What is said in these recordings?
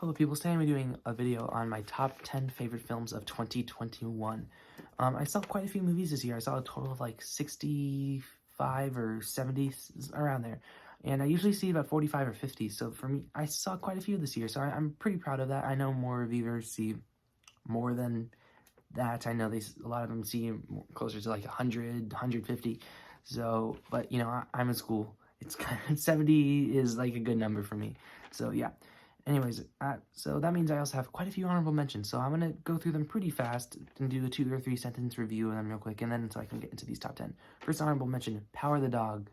Hello people, today I'm doing a video on my top 10 favorite films of 2021. I saw quite a few movies this year. I saw a total of like 65 or 70, around there. And I usually see about 45 or 50, so for me, I saw quite a few this year, so I'm pretty proud of that. I know more reviewers see more than that. I know a lot of them see closer to like 100, 150. So, but I'm in school. It's kind of 70 is like a good number for me. So yeah. Anyways, so that means I also have quite a few honorable mentions. So I'm gonna go through them pretty fast and do a 2 or 3 sentence review of them real quick, and then so I can get into these top 10. First honorable mention: Power the Dog.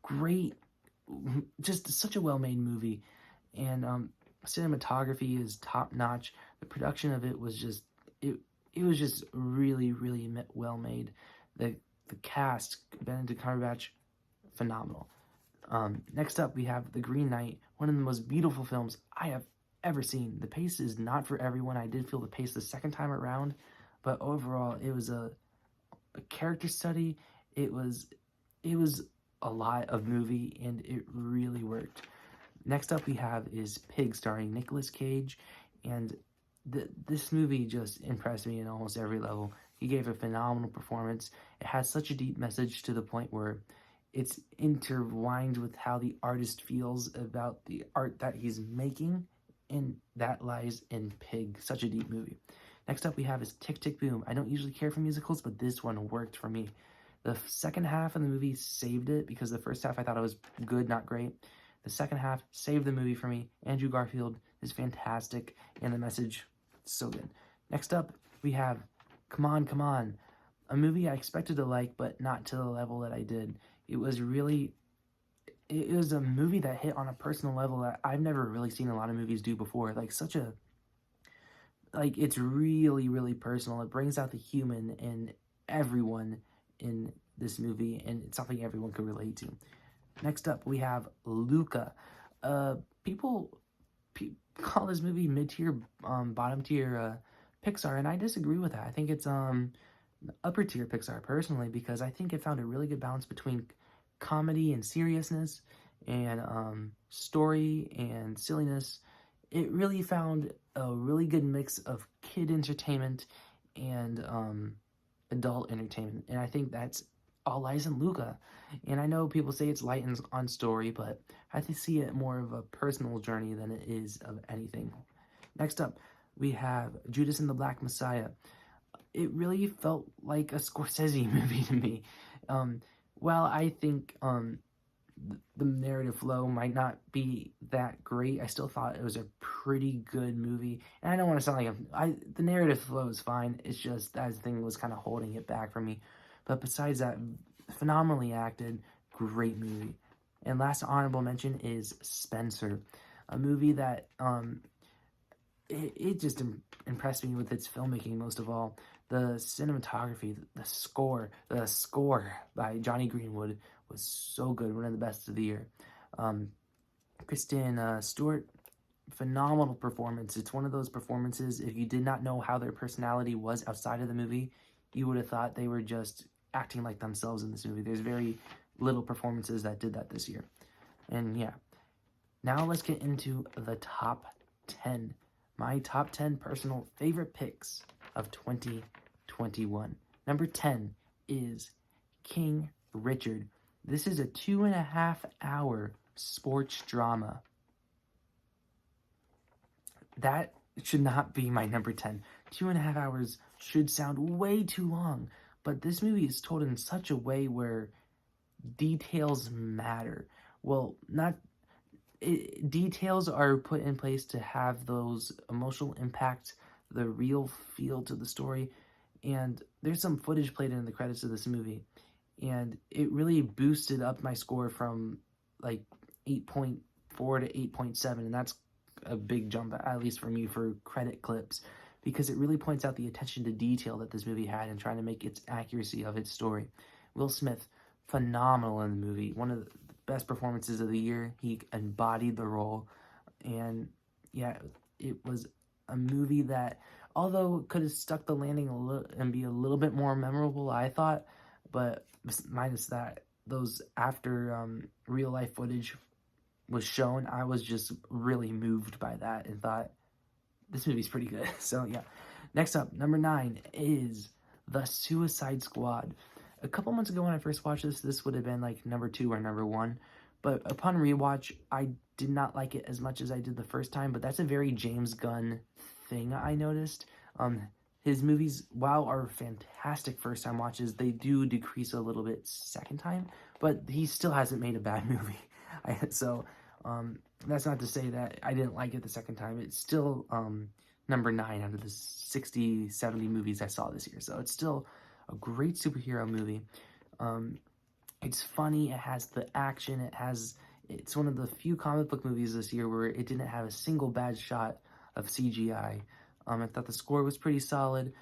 Great, just such a well-made movie, and cinematography is top notch. The production of it was just it was just really well made. The cast, Benedict Cumberbatch, phenomenal. Next up, we have The Green Knight, one of the most beautiful films I have ever seen. The pace is not for everyone. I did feel the pace the second time around, but overall, it was a character study. It was a lot of movie, and it really worked. Next up, we have is Pig, starring Nicolas Cage, and this movie just impressed me in almost every level. He gave a phenomenal performance. It has such a deep message to the point where it's intertwined with how the artist feels about the art that he's making, and that lies in Pig. Such a deep movie. Next up we have is Tick, Tick, Boom. I don't usually care for musicals, but this one worked for me. The second half of the movie saved it, because the first half I thought it was good, not great. The second half saved the movie for me. Andrew Garfield is fantastic, and the message, so good. Next up, we have Come On, Come On, a movie I expected to like, but not to the level that I did. It was a movie that hit on a personal level that I've never really seen a lot of movies do before. It's really personal. It brings out the human in everyone in this movie, and it's something everyone could relate to. Next up, we have Luca. People call this movie mid-tier, bottom-tier Pixar, and I disagree with that. I think it's upper-tier Pixar, personally, because I think it found a really good balance between comedy and seriousness, and story and silliness. It really found a really good mix of kid entertainment and adult entertainment, and I think that's all lies in Luca. And I know people say it's light on story, but I see it more of a personal journey than it is of anything. Next up, we have Judas and the Black Messiah. It really felt like a Scorsese movie to me. While I think the narrative flow might not be that great, I still thought it was a pretty good movie. And I don't want to sound like the narrative flow is fine. It's just that thing was kind of holding it back for me. But besides that, phenomenally acted, great movie. And last honorable mention is Spencer, a movie that it just impressed me with its filmmaking most of all. The cinematography, the score by Johnny Greenwood was so good, one of the best of the year. Kristen Stewart, phenomenal performance. It's one of those performances, if you did not know how their personality was outside of the movie, you would have thought they were just acting like themselves in this movie. There's very little performances that did that this year. And yeah, now let's get into the top 10. My top 10 personal favorite picks of 2021. Number 10 is King Richard. This is a 2.5-hour sports drama. That should not be my number 10. 2.5 hours should sound way too long, but this movie is told in such a way where details matter. Well, details are put in place to have those emotional impacts, the real feel to the story. And there's some footage played in the credits of this movie, and it really boosted up my score from like 8.4 to 8.7, and that's a big jump, at least for me, for credit clips, because it really points out the attention to detail that this movie had in trying to make its accuracy of its story. Will Smith, phenomenal in the movie. One of the best performances of the year. He embodied the role. And yeah, it was a movie that, although it could have stuck the landing a little and be a little bit more memorable, I thought, but minus that, those after real life footage was shown, I was just really moved by that and thought, this movie's pretty good. So yeah. Next up, number 9 is The Suicide Squad. A couple months ago when I first watched this would have been like number 2 or number 1. But upon rewatch, I did not like it as much as I did the first time. But that's a very James Gunn thing I noticed. His movies, while are fantastic first time watches, they do decrease a little bit second time. But he still hasn't made a bad movie. So that's not to say that I didn't like it the second time. It's still number 9 out of the 60, 70 movies I saw this year. So it's still a great superhero movie. It's funny. It has the action. It's one of the few comic book movies this year where it didn't have a single bad shot of CGI. I thought the score was pretty solid.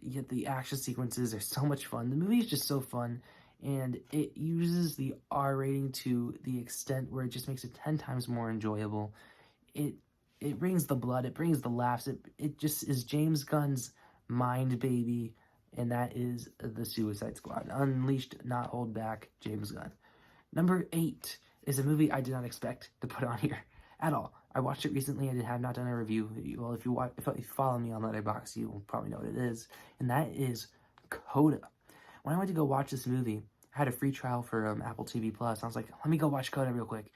Yet the action sequences are so much fun. The movie is just so fun. And it uses the R rating to the extent where it just makes it 10 times more enjoyable. It brings the blood, it brings the laughs, it just is James Gunn's mind baby, and that is The Suicide Squad. Unleashed, not hold back, James Gunn. Number 8 is a movie I did not expect to put on here at all. I watched it recently. I have not done a review. Well, if you follow me on Letterboxd, you will probably know what it is, and that is Koda. When I went to go watch this movie, I had a free trial for Apple TV Plus. I was like, let me go watch Koda real quick.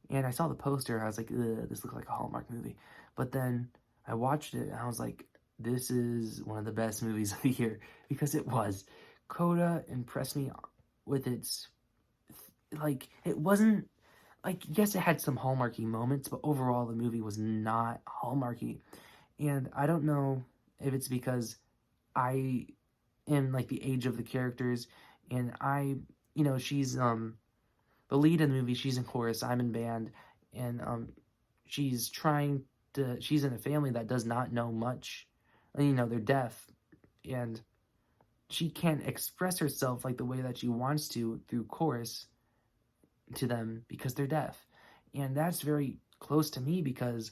And I saw the poster. I was like, ugh, this looks like a Hallmark movie. But then I watched it, and I was like, this is one of the best movies of the year. Because it was. Koda impressed me with its... Like, it wasn't... Like, yes, it had some Hallmarky moments, but overall the movie was not Hallmarky. And I don't know if it's because I am, like, the age of the characters, and she's, the lead in the movie, she's in chorus, I'm in band, and, she's in a family that does not know much, they're deaf, and she can't express herself, like, the way that she wants to through chorus to them because they're deaf, and that's very close to me because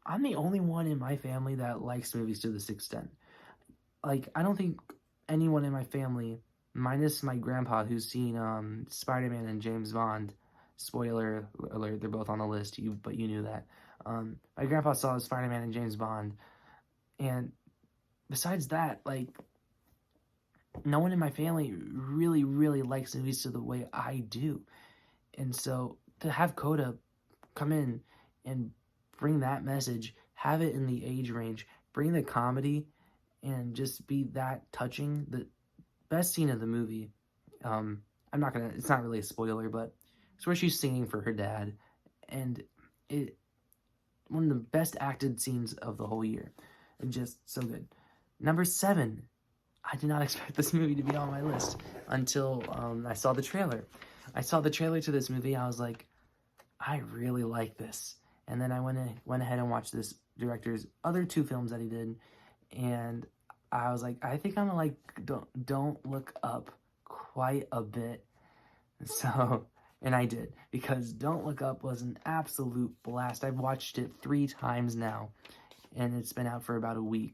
I'm the only one in my family that likes movies to this extent. Like, I don't think anyone in my family, minus my grandpa, who's seen Spiderman and James Bond. Spoiler alert, they're both on the list, but you knew that. My grandpa saw Spider-Man and James Bond, and besides that, like, no one in my family really, really likes movies to the way I do. And so to have Koda come in and bring that message, have it in the age range, bring the comedy, and just be that touching. The best scene of the movie, it's not really a spoiler, but it's where she's singing for her dad, and one of the best acted scenes of the whole year, and just so good. Number 7, I did not expect this movie to be on my list until I saw the trailer. I saw the trailer to this movie, I was like, I really like this. And then I went ahead and watched this director's other 2 films that he did, and I was like, I think I'm gonna like Don't Look Up quite a bit. So, and I did, because Don't Look Up was an absolute blast. I've watched it 3 times now, and it's been out for about a week.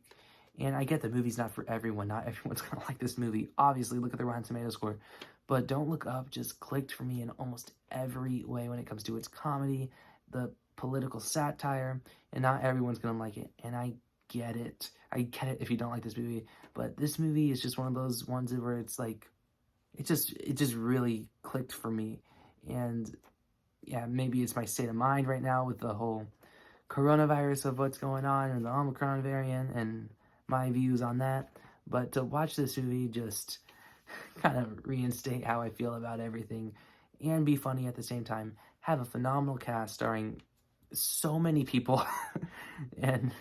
And I get the movie's not for everyone. Not everyone's gonna like this movie. Obviously, look at the Rotten Tomatoes score. But Don't Look Up just clicked for me in almost every way when it comes to its comedy, the political satire, and not everyone's gonna like it. And I get it. I get it if you don't like this movie. But this movie is just one of those ones where it's like, it just really clicked for me. And yeah, maybe it's my state of mind right now with the whole coronavirus of what's going on and the Omicron variant and my views on that. But to watch this movie just kind of reinstate how I feel about everything and be funny at the same time. Have a phenomenal cast starring so many people. And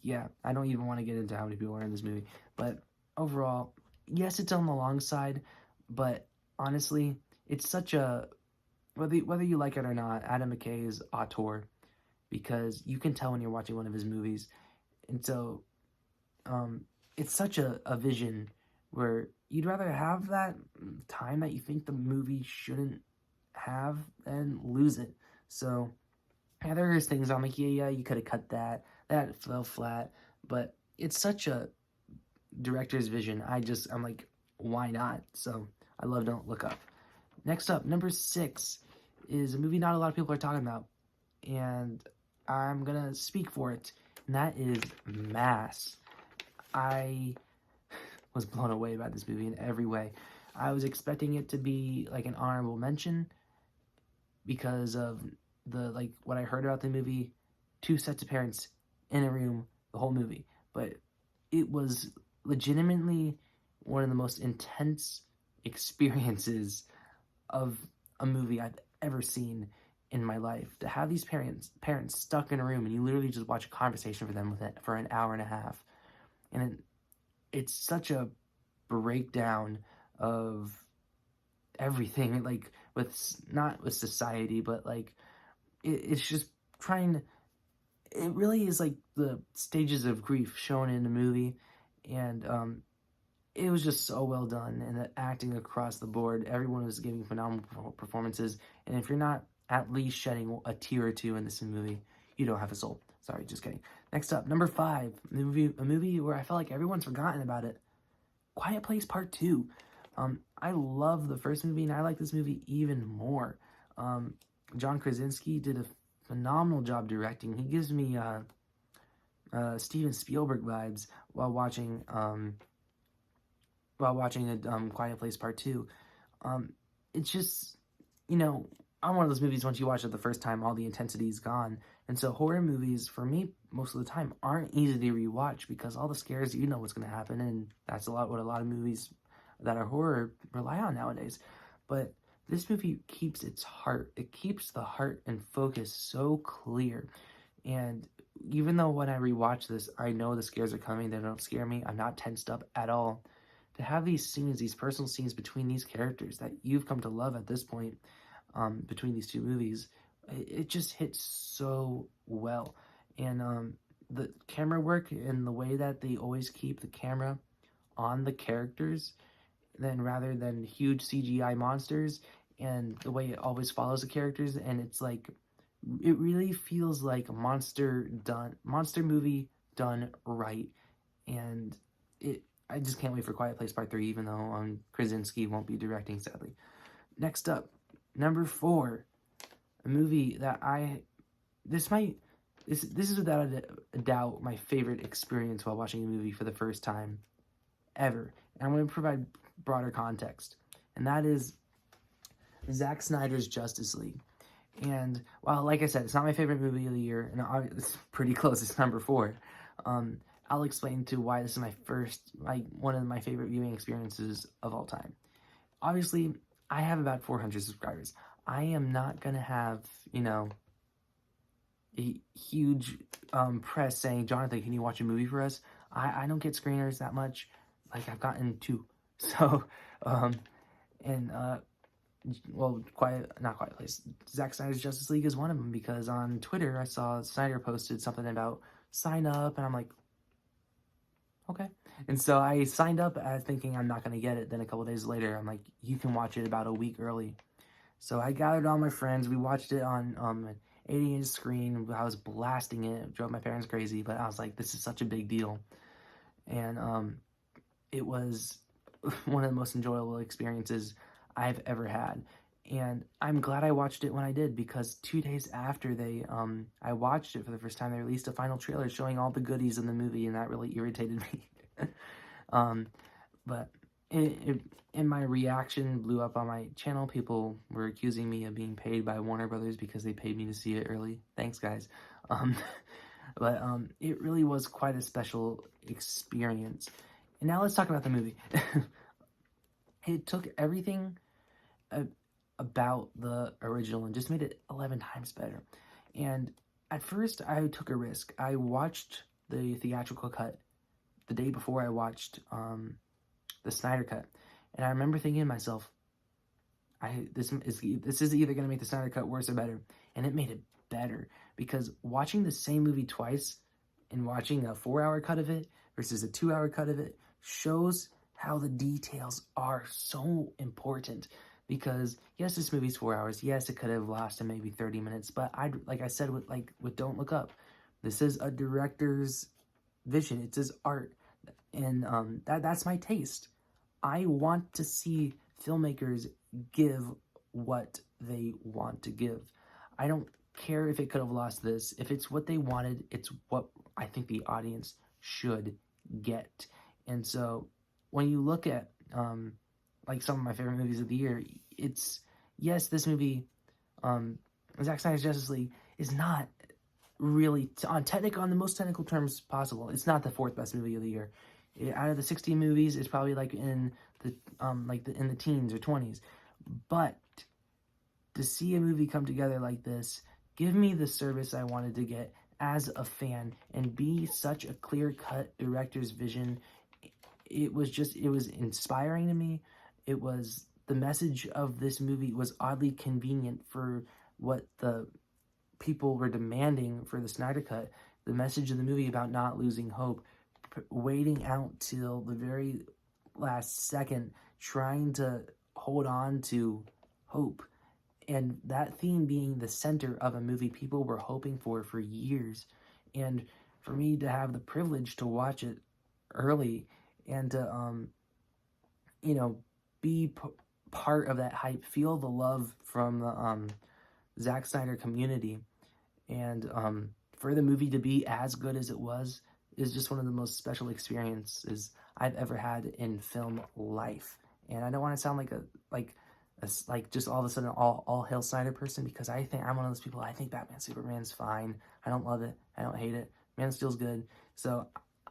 yeah, I don't even want to get into how many people are in this movie. But overall, yes, it's on the long side, but honestly, it's such a, whether you like it or not, Adam McKay is auteur, because you can tell when you're watching one of his movies. And so it's such a vision where you'd rather have that time that you think the movie shouldn't have than lose it. So yeah, there's things I'm like, yeah, you could have cut that fell flat, but it's such a director's vision. I'm like, why not? So I love Don't Look Up. Next up, number 6 is a movie not a lot of people are talking about, and I'm gonna speak for it, and that is Mass. I was blown away by this movie in every way. I was expecting it to be like an honorable mention because of what I heard about the movie, two sets of parents in a room the whole movie. But it was legitimately one of the most intense experiences of a movie I've ever seen in my life. To have these parents stuck in a room and you literally just watch a conversation for them for an hour and a half. And it's such a breakdown of everything, like not with society, but like it's just trying. It really is like the stages of grief shown in the movie, and it was just so well done, and the acting across the board, everyone was giving phenomenal performances, and if you're not at least shedding a tear or two in this movie, you don't have a soul. Sorry, just kidding. Next up, number 5, a movie where I felt like everyone's forgotten about it. Quiet Place Part 2. I love the first movie, and I like this movie even more. John Krasinski did a phenomenal job directing. He gives me Steven Spielberg vibes while watching Quiet Place Part 2. It's just, I'm one of those movies, once you watch it the first time, all the intensity is gone. And so horror movies, for me, most of the time, aren't easy to rewatch because all the scares, you know what's going to happen, and that's what a lot of movies that are horror rely on nowadays. But this movie keeps its heart. It keeps the heart and focus so clear. And even though when I rewatch this, I know the scares are coming, they don't scare me, I'm not tensed up at all. To have these scenes, these personal scenes between these characters that you've come to love at this point, between these two movies, it just hits so well. And the camera work and the way that they always keep the camera on the characters, then rather than huge CGI monsters, and the way it always follows the characters, and it's like, it really feels like a monster movie done right. And I just can't wait for Quiet Place Part 3, even though Krasinski won't be directing, sadly. Next up, number 4, a movie that this is without a doubt my favorite experience while watching a movie for the first time ever. And I'm going to provide broader context, and that is Zack Snyder's Justice League. And while, like I said, it's not my favorite movie of the year, and it's pretty close, it's number 4, I'll explain to why this is one of my favorite viewing experiences of all time. Obviously, I have about 400 subscribers. I am not going to have, a huge press saying, Jonathan, can you watch a movie for us? I don't get screeners that much. Like, I've gotten 2. So, not Quiet Place. Zack Snyder's Justice League is one of them, because on Twitter, I saw Snyder posted something about sign up, and I'm like, okay. And so I signed up thinking I'm not going to get it. Then a couple days later, I'm like, you can watch it about a week early. So I gathered all my friends. We watched it on an 80-inch screen. I was blasting it. It drove my parents crazy, but I was like, this is such a big deal. And it was one of the most enjoyable experiences I've ever had. And I'm glad I watched it when I did, because 2 days after I watched it for the first time, they released a final trailer showing all the goodies in the movie, and that really irritated me. But and my reaction blew up on my channel. People were accusing me of being paid by Warner Brothers because they paid me to see it early. Thanks, guys. But it really was quite a special experience. And now let's talk about the movie. It took everything about the original and just made it 11 times better. And at first, I took a risk. I watched the theatrical cut the day before I watched the Snyder cut, and I remember thinking to myself, this is either going to make the Snyder cut worse or better, and it made it better, because watching the same movie twice and watching a 4-hour cut of it versus a 2-hour cut of it shows how the details are so important. Because yes, this movie's 4 hours. Yes, it could have lasted maybe 30 minutes. But like I said with Don't Look Up, this is a director's vision. It's his art, and that's my taste. I want to see filmmakers give what they want to give. I don't care if it could have lost this. If it's what they wanted, it's what I think the audience should get. And so when you look at like some of my favorite movies of the year, it's, yes, this movie, Zack Snyder's Justice League, is not really on the most technical terms possible. It's not the fourth best movie of the year. Out of the 60 movies, it's probably like in the in the teens or 20s. But to see a movie come together like this, give me the service I wanted to get as a fan, and be such a clear-cut director's vision. It was inspiring to me. It was, the message of this movie was oddly convenient for what the people were demanding for the Snyder Cut. The message of the movie about not losing hope, waiting out till the very last second, trying to hold on to hope. And that theme being the center of a movie people were hoping for years. And for me to have the privilege to watch it early and to, be part of that hype, feel the love from the Zack Snyder community, and for the movie to be as good as it was, is just one of the most special experiences I've ever had in film life. And I don't want to sound like just all of a sudden all hail Snyder person, because I think I'm one of those people. I think Batman Superman's fine. I don't love it. I don't hate it. Man of Steel's good. So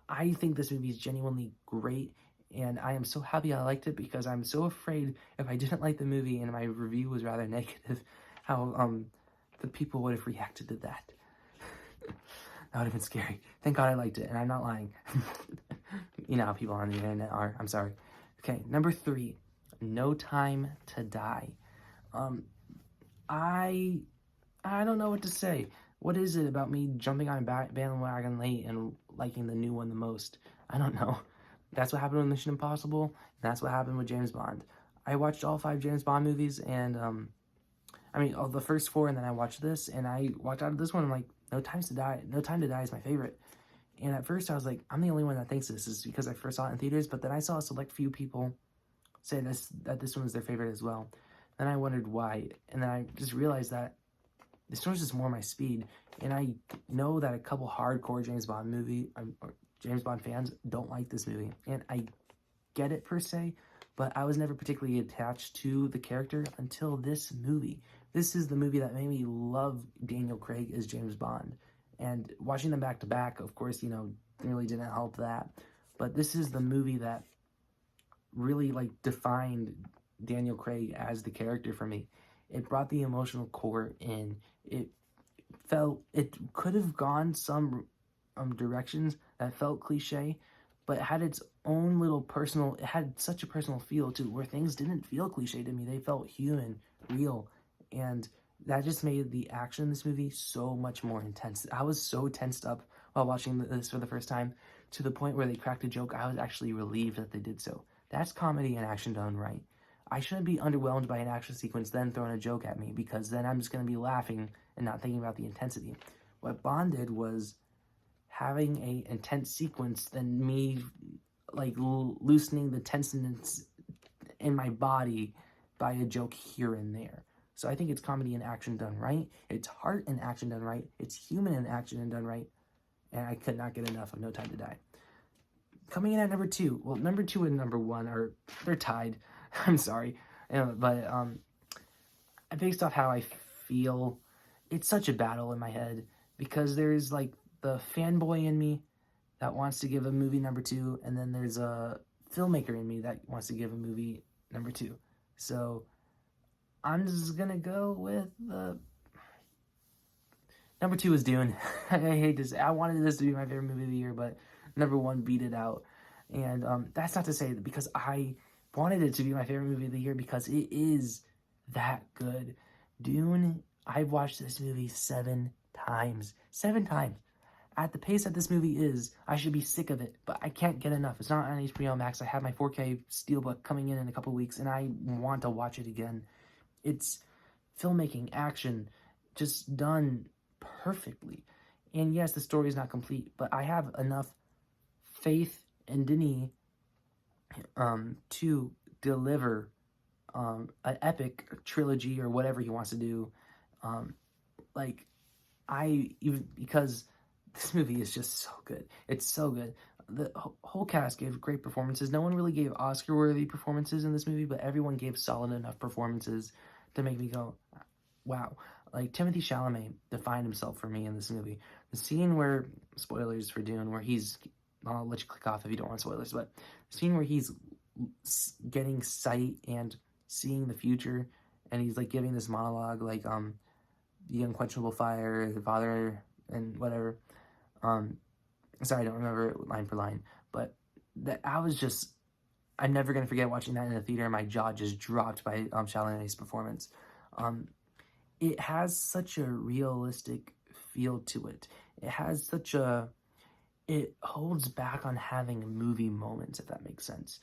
I think this movie is genuinely great, and I am so happy I liked it, because I'm so afraid if I didn't like the movie and my review was rather negative, how the people would have reacted to that. That would have been scary. Thank God I liked it, and I'm not lying. You know how people on the internet are. I'm sorry. Okay, number 3, No Time to Die. I don't know what to say. What is it about me jumping on a bandwagon late and liking the new one the most? I don't know. That's what happened with Mission Impossible, and that's what happened with James Bond. I watched all 5 James Bond movies, and all the first 4, and then I watched this, and I walked out of this one, I'm like, No Time to Die is my favorite. And at first I was like, I'm the only one that thinks this is because I first saw it in theaters, but then I saw a select few people say that this one was their favorite as well. Then I wondered why, and then I just realized that this one's just more my speed, and I know that a couple hardcore James Bond fans don't like this movie, and I get it per se, but I was never particularly attached to the character until this movie. This is the movie that made me love Daniel Craig as James Bond, and watching them back to back, of course, really didn't help that, but this is the movie that really defined Daniel Craig as the character for me. It brought the emotional core in. It could have gone some directions that felt cliche, but it had its own little it had such a personal feel to where things didn't feel cliche to me. They felt human, real, and that just made the action in this movie so much more intense. I was so tensed up while watching this for the first time, to the point where they cracked a joke. I was actually relieved that they did so. That's comedy and action done right. I shouldn't be underwhelmed by an action sequence then throwing a joke at me, because then I'm just going to be laughing and not thinking about the intensity. What Bond did was having a intense sequence, then me loosening the tenseness in my body by a joke here and there. So I think it's comedy and action done right. It's heart and action done right. It's human and action and done right. And I could not get enough of No Time to Die. Coming in at number 2. Well, number 2 and number 1 they're tied. I'm sorry. But based off how I feel, it's such a battle in my head, because there's the fanboy in me that wants to give a movie number 2, and then there's a filmmaker in me that wants to give a movie number 2. So I'm just gonna go with number 2 is Dune. I hate this. I wanted this to be my favorite movie of the year, but number 1 beat it out. And that's not to say that because I wanted it to be my favorite movie of the year, because it is that good. Dune, I've watched this movie 7 times. 7 times. At the pace that this movie is, I should be sick of it, but I can't get enough. It's not on HBO Max. I have my 4K Steelbook coming in a couple weeks, and I want to watch it again. It's filmmaking, action, just done perfectly. And yes, the story is not complete, but I have enough faith in Denis to deliver an epic trilogy or whatever he wants to do. Um, like, because this movie is just so good. It's so good. The whole cast gave great performances. No one really gave Oscar-worthy performances in this movie, but everyone gave solid enough performances to make me go, wow. Like, Timothée Chalamet defined himself for me in this movie. The scene where, spoilers for Dune, where he's, I'll let you click off if you don't want spoilers, but the scene where he's getting sight and seeing the future, and he's, like, giving this monologue, like, the unquenchable fire, the father, and whatever. Sorry, I don't remember line for line, but that I'm never gonna forget watching that in the theater. My jaw just dropped by Chalamet's performance. It has such a realistic feel to it. It has it holds back on having movie moments, if that makes sense.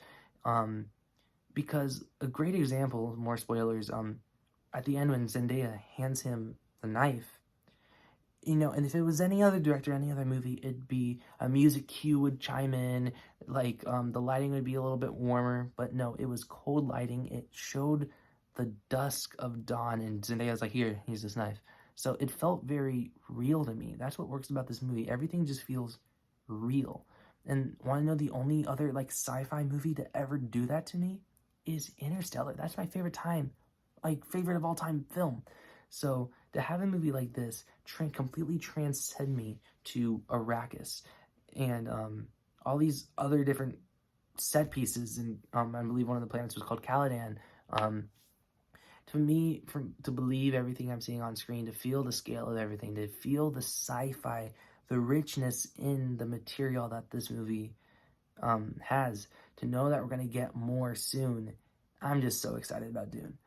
Because a great example, more spoilers, at the end when Zendaya hands him the knife, and if it was any other director, any other movie, it'd be a music cue would chime in, like, the lighting would be a little bit warmer, but no, it was cold lighting. It showed the dusk of dawn, and Zendaya's like, here, here's this knife. So it felt very real to me. That's what works about this movie. Everything just feels real. And want to know the only other, like, sci-fi movie to ever do that to me is Interstellar. That's my favorite of all time film. So to have a movie like this completely transcend me to Arrakis and all these other different set pieces, and I believe one of the planets was called Caladan. To me, to believe everything I'm seeing on screen, to feel the scale of everything, to feel the sci-fi, the richness in the material that this movie has, to know that we're going to get more soon, I'm just so excited about Dune.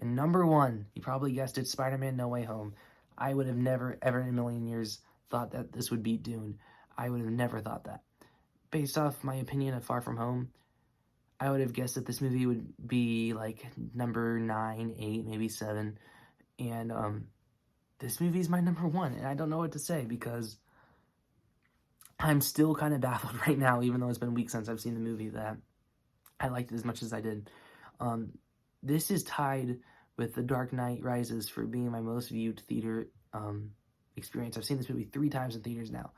And number one, you probably guessed it, Spider-Man No Way Home. I would have never, ever in a million years thought that this would beat Dune. I would have never thought that. Based off my opinion of Far From Home, I would have guessed that this movie would be like number 9, 8, maybe 7. And this movie is my number one. And I don't know what to say because I'm still kind of baffled right now, even though it's been weeks since I've seen the movie, that I liked it as much as I did. This is tied with The Dark Knight Rises for being my most viewed theater experience. I've seen this movie 3 times in theaters now,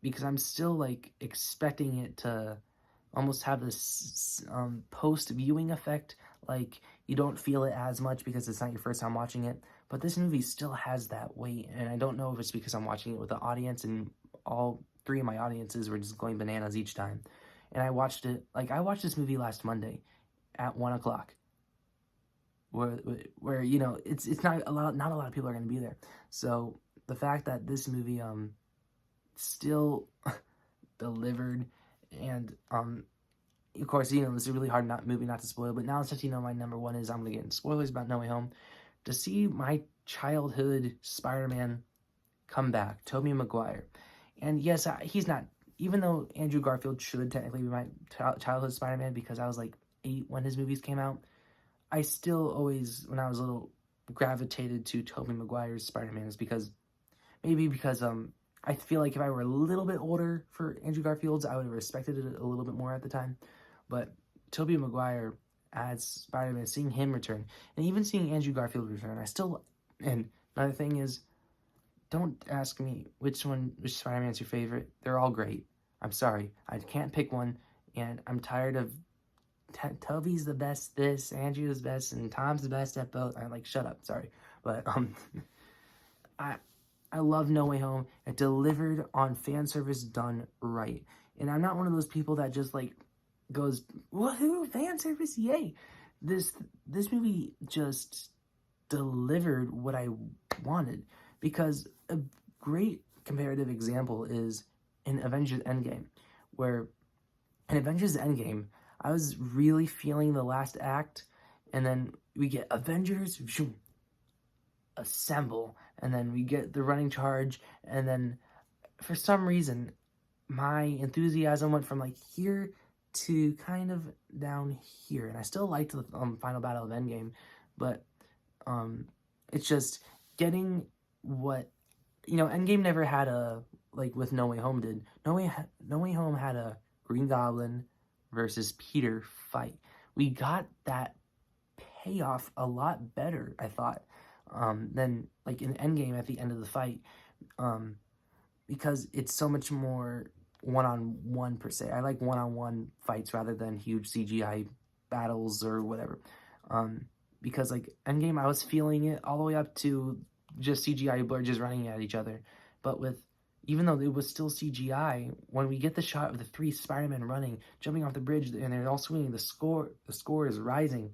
because I'm still, like, expecting it to almost have this post-viewing effect. Like, you don't feel it as much because it's not your first time watching it, but this movie still has that weight, and I don't know if it's because I'm watching it with the audience, and all 3 of my audiences were just going bananas each time. And I watched this movie last Monday at 1 o'clock. Where it's not a lot of people are going to be there. So the fact that this movie still delivered, and of course, this is a really hard movie not to spoil, but now since my number one is, I'm going to get into spoilers about No Way Home. To see my childhood Spider-Man come back, Tobey Maguire. And yes, he's not, even though Andrew Garfield should technically be my childhood Spider-Man because I was like 8 when his movies came out, I still always, when I was little, gravitated to Tobey Maguire's Spider-Man, is because I feel like if I were a little bit older for Andrew Garfield's, I would have respected it a little bit more at the time. But Tobey Maguire as Spider-Man, seeing him return, and even seeing Andrew Garfield return, and another thing is, don't ask me which Spider-Man's your favorite. They're all great. I'm sorry. I can't pick one, and I'm tired of Toby's the best this, Andrew's best, and Tom's the best at both. I'm like, shut up, sorry. But I love No Way Home. It delivered on fan service done right. And I'm not one of those people that just like goes, woohoo, fan service, yay. This movie just delivered what I wanted. Because a great comparative example is in Avengers Endgame, where in Avengers Endgame, I was really feeling the last act, and then we get Avengers, assemble, and then we get the running charge, and then for some reason, my enthusiasm went from like here to kind of down here, and I still liked the final battle of Endgame, but it's just getting what, Endgame never had a, like with No Way Home did. No Way Home had a Green Goblin versus Peter fight. We got that payoff a lot better, I thought, than like in Endgame at the end of the fight, because it's so much more one-on-one per se. I like one-on-one fights rather than huge CGI battles or whatever. Because like Endgame, I was feeling it all the way up to just CGI blur just running at each other. But with, even though it was still CGI, when we get the shot of the three Spider-Men running, jumping off the bridge, and they're all swinging, the score is rising.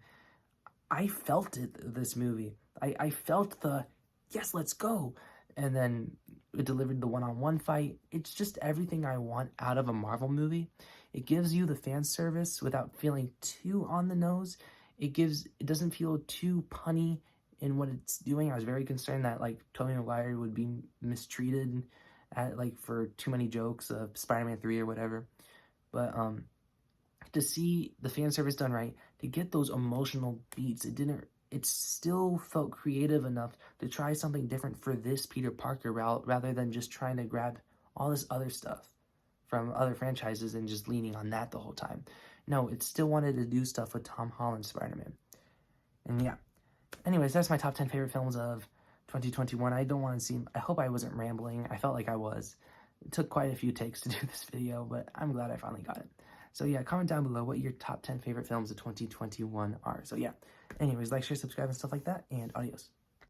I felt it, this movie. I felt the, yes, let's go. And then it delivered the one-on-one fight. It's just everything I want out of a Marvel movie. It gives you the fan service without feeling too on the nose. It doesn't feel too punny in what it's doing. I was very concerned that like Tobey Maguire would be mistreated at like for too many jokes of Spider-Man 3 or whatever. But to see the fan service done right, to get those emotional beats, it still felt creative enough to try something different for this Peter Parker route rather than just trying to grab all this other stuff from other franchises and just leaning on that the whole time. No, it still wanted to do stuff with Tom Holland's Spider-Man. And yeah. Anyways, that's my top 10 favorite films of 2021. I hope I wasn't rambling. I felt like I was. It took quite a few takes to do this video, but I'm glad I finally got it. So yeah, comment down below what your top 10 favorite films of 2021 are. So yeah, anyways, like, share, subscribe, and stuff like that, and adios.